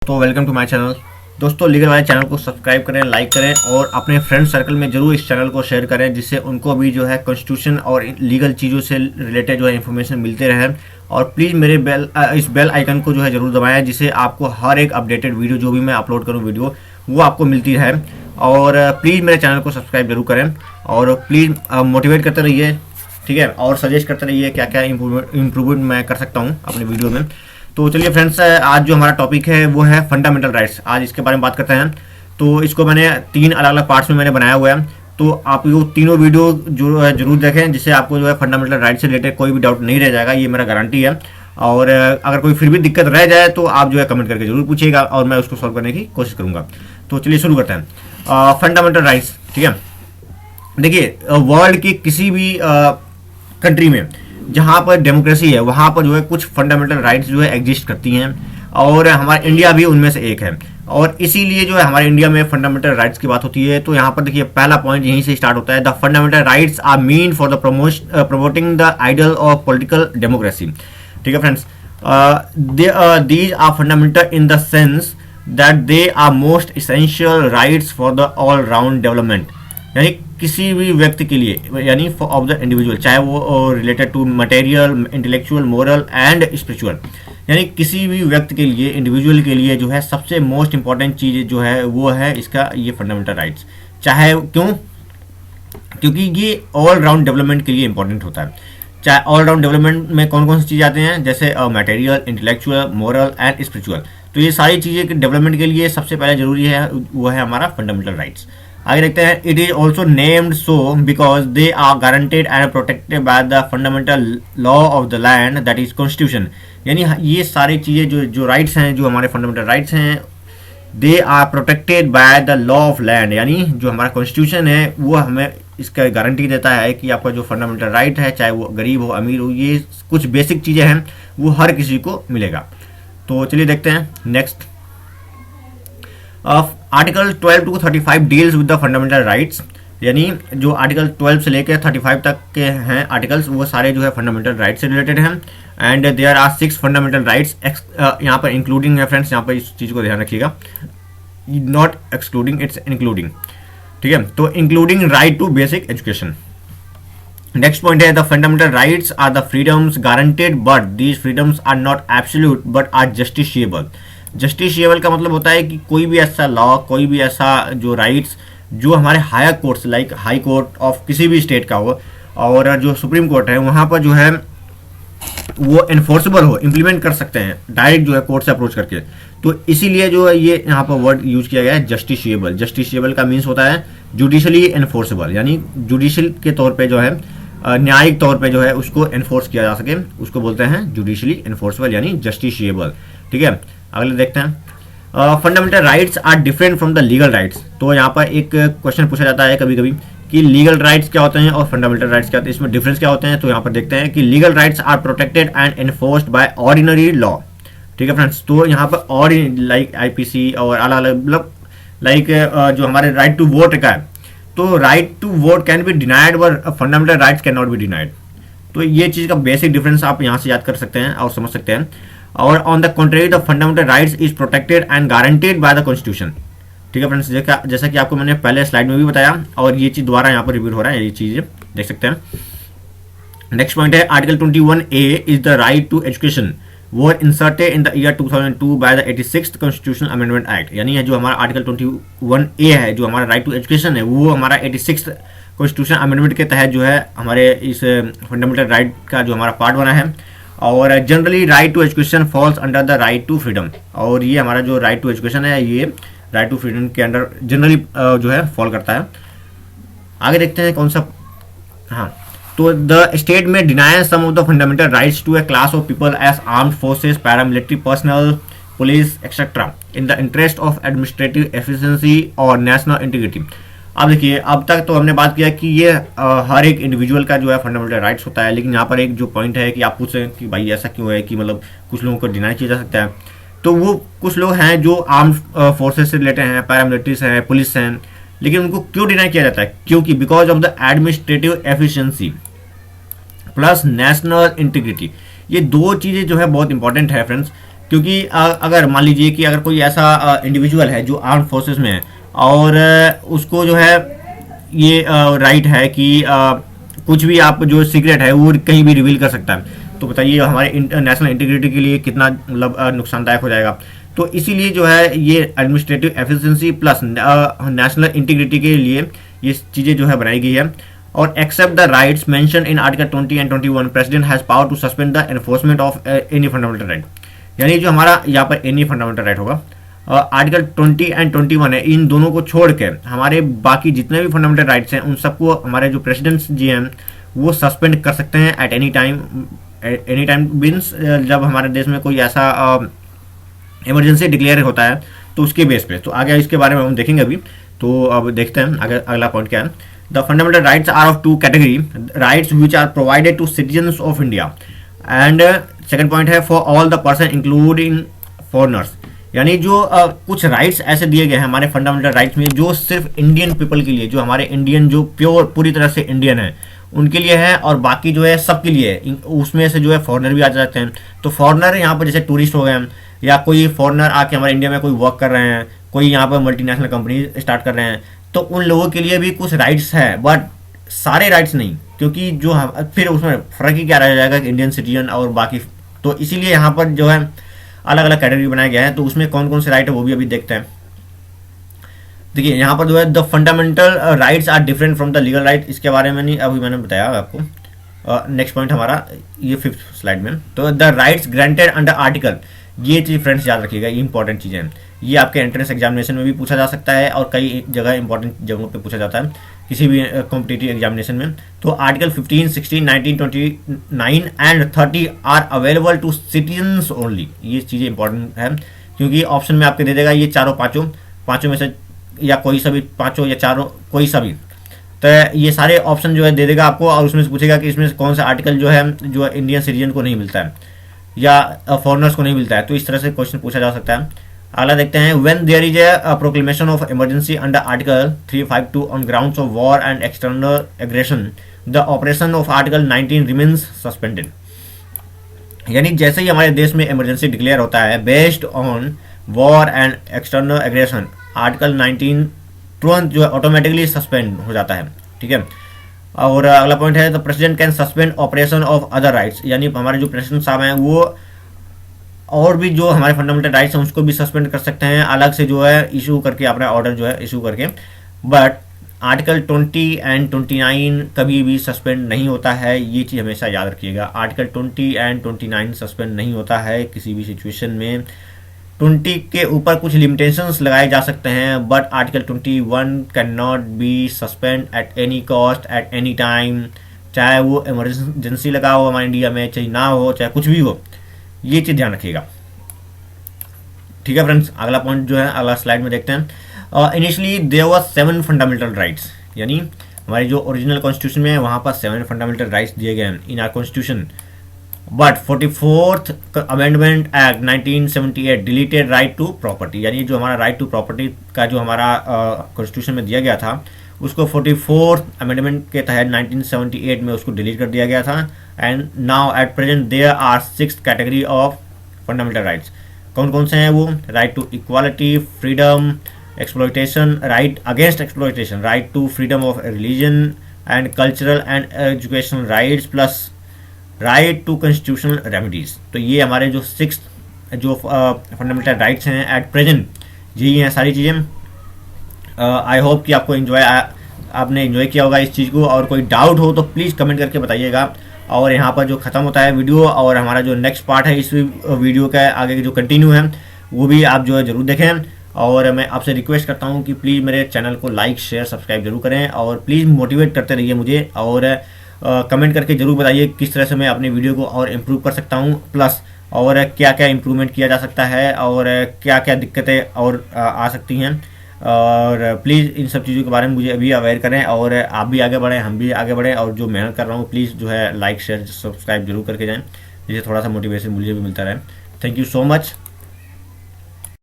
तो welcome to my channel. दोस्तों, legal वाले चैनल को सब्सक्राइब करें, लाइक करें और अपने फ्रेंड सर्कल में जरूर इस चैनल को शेयर करें, जिससे उनको भी जो है कॉन्स्टिट्यूशन और लीगल चीज़ों से रिलेटेड जो है इन्फॉर्मेशन मिलते रहे। और प्लीज़ मेरे इस बेल आइकन को जो है ज़रूर दबाएं, जिससे आपको हर एक अपडेटेड वीडियो जो भी मैं अपलोड करूँ वीडियो वो आपको मिलती रहे। और प्लीज़ मेरे चैनल को सब्सक्राइब जरूर करें और प्लीज़ मोटिवेट करते रहिए, ठीक है, और सजेस्ट करते रहिए क्या क्या इम्प्रूवमेंट मैं कर सकता हूँ अपने वीडियो में। तो चलिए फ्रेंड्स, आज जो हमारा टॉपिक है वो है फंडामेंटल राइट्स। आज इसके बारे में बात करते हैं। तो इसको मैंने 3 अलग अलग पार्ट्स में मैंने बनाया हुआ है, तो आप ये तीनों वीडियो जरूर देखें, जिससे आपको जो है फंडामेंटल राइट्स से रिलेटेड कोई भी डाउट नहीं रह जाएगा, ये मेरा गारंटी है। और अगर कोई फिर भी दिक्कत रह जाए तो आप जो है कमेंट करके जरूर पूछिएगा और मैं उसको सॉल्व करने की कोशिश करूँगा। तो चलिए शुरू करते हैं। फंडामेंटल राइट्स, ठीक है। देखिए, वर्ल्ड की किसी भी कंट्री में जहाँ पर डेमोक्रेसी है वहाँ पर जो है कुछ फंडामेंटल राइट्स जो है एग्जिस्ट करती हैं, और हमारा इंडिया भी उनमें से एक है। और इसीलिए जो है हमारे इंडिया में फंडामेंटल राइट्स की बात होती है। तो यहाँ पर देखिए, पहला पॉइंट यहीं से स्टार्ट होता है। The fundamental rights are mean for the promoting the ideal of political democracy. ठीक है friends, these are fundamental in the sense that they are most essential rights for the all round development. यानी किसी भी व्यक्ति के लिए, यानी of the individual, चाहे वो related to material, intellectual, moral and spiritual, यानी किसी भी व्यक्ति के लिए, इंडिविजुअल के लिए जो है सबसे मोस्ट इंपॉर्टेंट चीज़ जो है वो है इसका ये फंडामेंटल राइट्स। चाहे क्योंकि ये ऑल राउंड डेवलपमेंट के लिए इंपॉर्टेंट होता है। चाहे ऑल राउंड डेवलपमेंट में कौन कौन सी चीज़ें आते हैं, जैसे material, intellectual, moral and spiritual. तो ये सारी चीज़ें के डेवलपमेंट के लिए सबसे पहले जरूरी है वो है हमारा फंडामेंटल राइट्स। आगे देखते हैं। It is also named so because they are guaranteed and protected by the fundamental law of the land, that is constitution. यानी ये सारी चीज़ें जो राइट्स हैं, जो हमारे फंडामेंटल राइट्स हैं, they are protected by the law of land. यानी जो हमारा कॉन्स्टिट्यूशन है वो हमें इसका गारंटी देता है कि आपका जो फंडामेंटल राइट है, चाहे वो गरीब हो अमीर हो, ये कुछ बेसिक चीज़ें हैं वो हर किसी को मिलेगा। तो चलिए देखते हैं next. Article 12 to 35 deals with the fundamental rights. यानी जो आर्टिकल 12 से लेकर 35 तक के हैं आर्टिकल्स, वो सारे जो है फंडामेंटल राइट्स से रिलेटेड हैं। And there are 6 fundamental rights, यहाँ पर इंक्लूडिंग है फ्रेंड्स, यहाँ पर इस चीज़ को ध्यान रखिएगा, नॉट एक्सक्लूडिंग, इट्स इंक्लूडिंग, ठीक है। तो including right to basic education. Next point है, the fundamental rights are the freedoms guaranteed but these freedoms are not absolute but are justiciable. Justiciable का मतलब होता है कि कोई भी ऐसा लॉ, कोई भी ऐसा जो राइट्स जो हमारे higher courts, like high court of किसी भी स्टेट का हो और जो सुप्रीम कोर्ट है, वहाँ पर जो है वो एनफोर्सेबल हो, इम्प्लीमेंट कर सकते हैं डायरेक्ट जो है कोर्ट से अप्रोच करके। तो इसीलिए जो है ये यहाँ पर वर्ड यूज किया गया है जस्टिशिएबल। जस्टिशिएबल का मीन्स होता है जुडिशली एनफोर्सेबल, यानी जुडिशल के तौर पर जो है, न्यायिक तौर पे जो है उसको एनफोर्स किया जा सके, उसको बोलते हैं जुडिशली एनफोर्सेबल यानी जस्टिशिएबल, ठीक है। अगले देखते हैं। Fundamental rights are different from the legal rights. तो यहाँ पर एक क्वेश्चन पूछा जाता है कभी कभी कि लीगल राइट्स क्या होते हैं और फंडामेंटल राइट्स क्या होते हैं, इसमें डिफरेंस क्या होते हैं। तो यहाँ पर देखते हैं कि legal rights are protected and enforced by ordinary law, ठीक है फ्रेंड्स। तो यहाँ पर और लाइक आईपीसी और अलग अलग, मतलब लाइक जो हमारे राइट टू वोट का है, तो right to vote can be denied but fundamental rights can not be denied. तो ये चीज़ का बेसिक डिफरेंस आप यहाँ से याद कर सकते हैं और समझ सकते हैं। और on the contrary the fundamental rights is protected and guaranteed by the constitution, ठीक है फ्रेंड्स। जैसा कि आपको मैंने पहले स्लाइड में भी बताया और ये चीज़ दोबारा यहाँ पर रिपीट हो रहा है, ये चीज़ देख सकते हैं। नेक्स्ट पॉइंट है, article 21A is the right to education were inserted in the year 2002 by the 86th constitutional amendment act. यानी है जो हमारा आर्टिकल 21A है, जो हमारा राइट टू एजुकेशन है, वो हमारा 86th कॉन्स्टिट्यूशन अमेंडमेंट के तहत जो है हमारे इस फंडामेंटल राइट का जो हमारा पार्ट बना है। और generally right to education falls under the right to freedom. और ये हमारा जो राइट टू एजुकेशन है ये राइट टू फ्रीडम के अंडर जनरली जो है फॉल करता है। आगे देखते हैं कौन सा। हाँ, तो the state may deny some of the fundamental rights to a class of people as armed forces, paramilitary personnel, police etcetera in the interest of administrative efficiency और नेशनल इंटीग्रिटी। अब देखिए, अब तक तो हमने बात किया कि ये हर एक इंडिविजुअल का जो है फंडामेंटल राइट्स होता है, लेकिन यहाँ पर एक जो पॉइंट है कि आप पूछ रहे हैं कि भाई ऐसा क्यों है कि मतलब कुछ लोगों को डिनाई किया जा सकता है। तो वो कुछ लोग हैं जो आर्म फोर्सेस से रिलेटेड हैं, पैरामिलिट्रीज हैं, पुलिस हैं, लेकिन उनको क्यों डिनाई किया जाता है? क्योंकि because of the administrative efficiency plus national integrity. ये दो चीज़ें जो है बहुत इंपॉर्टेंट है फ्रेंड्स, क्योंकि अगर मान लीजिए कि अगर कोई ऐसा इंडिविजुअल है जो आर्म फोर्सेस में है और उसको जो है ये राइट है कि कुछ भी आप जो सीक्रेट है वो कहीं भी रिवील कर सकता है, तो बताइए हमारे नेशनल इंटीग्रिटी के लिए कितना मतलब नुकसानदायक हो जाएगा। तो इसीलिए जो है ये administrative efficiency plus national integrity के लिए ये चीज़ें जो है बनाई गई है। और except the rights mention in article 20 and 21 president has power to suspend the enforcement of any fundamental right. यानी जो हमारा यहाँ पर एनी फंडामेंटल राइट होगा, आर्टिकल 20 एंड 21 है, इन दोनों को छोड़ के हमारे बाकी जितने भी फंडामेंटल राइट्स हैं उन सबको हमारे जो प्रेसिडेंट्स जी हैं वो सस्पेंड कर सकते हैं at any time. Any time means जब हमारे देश में कोई ऐसा इमरजेंसी डिक्लेयर होता है तो उसके बेस पे। तो आगे इसके बारे में हम देखेंगे अभी। तो अब देखते हैं आगे अगला पॉइंट क्या है। The fundamental rights are of two category, rights which are provided to citizens of India and second point है for all the person including foreigners. यानी जो कुछ राइट्स ऐसे दिए गए हैं हमारे फंडामेंटल राइट्स में जो सिर्फ इंडियन पीपल के लिए, जो हमारे इंडियन जो प्योर पूरी तरह से इंडियन है उनके लिए है, और बाकी जो है सबके लिए है। उसमें से जो है फॉरनर भी आ जाते हैं। तो फॉरनर यहाँ पर जैसे टूरिस्ट हो गए हैं या कोई फॉरनर आके हमारे इंडिया में कोई वर्क कर रहे हैं, कोई यहाँ पर मल्टीनेशनल कंपनी स्टार्ट कर रहे हैं, तो उन लोगों के लिए भी कुछ राइट्स हैं, बट सारे राइट्स नहीं, क्योंकि जो हम फिर उसमें फ़र्क ही क्या रह जाएगा कि इंडियन सिटीजन और बाकी। तो इसीलिए यहाँ पर जो है अलग अलग कैटेगरी बनाया गया है। तो उसमें कौन कौन से राइट है वो भी अभी देखते हैं। देखिए यहाँ पर जो है the fundamental rights are different from the legal right, इसके बारे में नहीं अभी मैंने बताया आपको। नेक्स्ट पॉइंट हमारा ये 5th स्लाइड में। तो the rights granted under article, ये चीज़ फ्रेंड्स याद रखिएगा, ये इंपॉर्टेंट चीज़ें हैं। ये आपके एंट्रेंस एग्जामिनेशन में भी पूछा जा सकता है और कई जगह इंपॉर्टेंट जगहों पे पूछा जाता है किसी भी कॉम्पिटिटिव एग्जामिनेशन में। तो article 15, 16, 19, 29 and 30 are available to citizens only. ये चीज़ें इंपॉर्टेंट है क्योंकि ऑप्शन में आपके दे देगा ये पाँचों में से या कोई सा भी, पाँचों या चारों कोई सा भी, तो ये सारे ऑप्शन जो है दे देगा आपको और उसमें से पूछेगा कि इसमें कौन सा आर्टिकल जो है जो इंडियन सिटीजन को नहीं मिलता है या फॉरनर्स को नहीं मिलता है। तो इस तरह से क्वेश्चन पूछा जा सकता है। अगला देखते हैं, when there is a proclamation of emergency under article 352 on grounds of war and external aggression the operation of article 19 remains suspended. यानी जैसे ही हमारे देश में इमरजेंसी डिक्लेयर होता है based on war and external aggression, article 19 तुरंत जो है ऑटोमेटिकली सस्पेंड हो जाता है। ठीक है। और अगला पॉइंट है the president can suspend operation of other rights. यानी हमारे जो प्रेसिडेंट साहब हैं वो और भी जो हमारे फंडामेंटल राइट्स हैं उसको भी सस्पेंड कर सकते हैं अलग से जो है इशू करके, अपना ऑर्डर जो है इशू करके। बट आर्टिकल 20 एंड 29 कभी भी सस्पेंड नहीं होता है, ये चीज़ हमेशा याद रखिएगा। आर्टिकल 20 एंड 29 सस्पेंड नहीं होता है किसी भी सिचुएशन में। 20 के ऊपर कुछ लिमिटेशंस लगाए जा सकते हैं, but article 21 can not B suspend at any cost at any time, चाहे वो इमरजेंसी लगा हो हमारे इंडिया में, चाहे ना हो, चाहे कुछ भी हो। ये चीज़ ध्यान रखिएगा। ठीक है फ्रेंड्स, अगला पॉइंट जो है अगला स्लाइड में देखते हैं। Initially there was 7 fundamental rights, यानी हमारी जो ओरिजिनल कॉन्स्टिट्यूशन में है वहाँ पर 7 फंडामेंटल राइट्स दिए गए हैं in our constitution. But 44th amendment act 1978 deleted right to property, यानी जो हमारा राइट टू प्रॉपर्टी का जो हमारा कॉन्स्टिट्यूशन में दिया गया था उसको 44th अमेंडमेंट के तहत 1978 में उसको डिलीट कर दिया गया था। And now at present there are 6 category of fundamental rights. कौन कौन से हैं वो? Right to equality, freedom, exploitation, right against exploitation, right to freedom of religion and cultural and educational rights, plus right to constitutional remedies. तो ये हमारे जो 6 जो फंडामेंटल राइट्स हैं एट प्रेजेंट यही हैं सारी चीज़ें। आई होप कि आपको आपने एंजॉय किया होगा इस चीज़ को, और कोई डाउट हो तो प्लीज़ कमेंट करके बताइएगा। और यहाँ पर जो ख़त्म होता है वीडियो और हमारा जो नेक्स्ट पार्ट है इस वीडियो का आगे जो कंटिन्यू है वो भी आप जो है ज़रूर देखें। और मैं आपसे रिक्वेस्ट करता हूँ कि प्लीज़ मेरे चैनल को लाइक, शेयर, सब्सक्राइब जरूर करें और प्लीज़ मोटिवेट करते रहिए मुझे, और कमेंट करके ज़रूर बताइए किस तरह से मैं अपनी वीडियो को और इम्प्रूव कर सकता हूँ, प्लस और क्या क्या इम्प्रूवमेंट किया जा सकता है और क्या क्या दिक्कतें और आ सकती हैं। और प्लीज़ इन सब चीज़ों के बारे में मुझे अभी अवेयर करें और आप भी आगे बढ़ें, हम भी आगे बढ़ें, और जो मेहनत कर रहा हूँ प्लीज़ जो है लाइक, शेयर, सब्सक्राइब जरूर करके जाएँ, जिससे थोड़ा सा मोटिवेशन मुझे भी मिलता रहे। Thank you so much.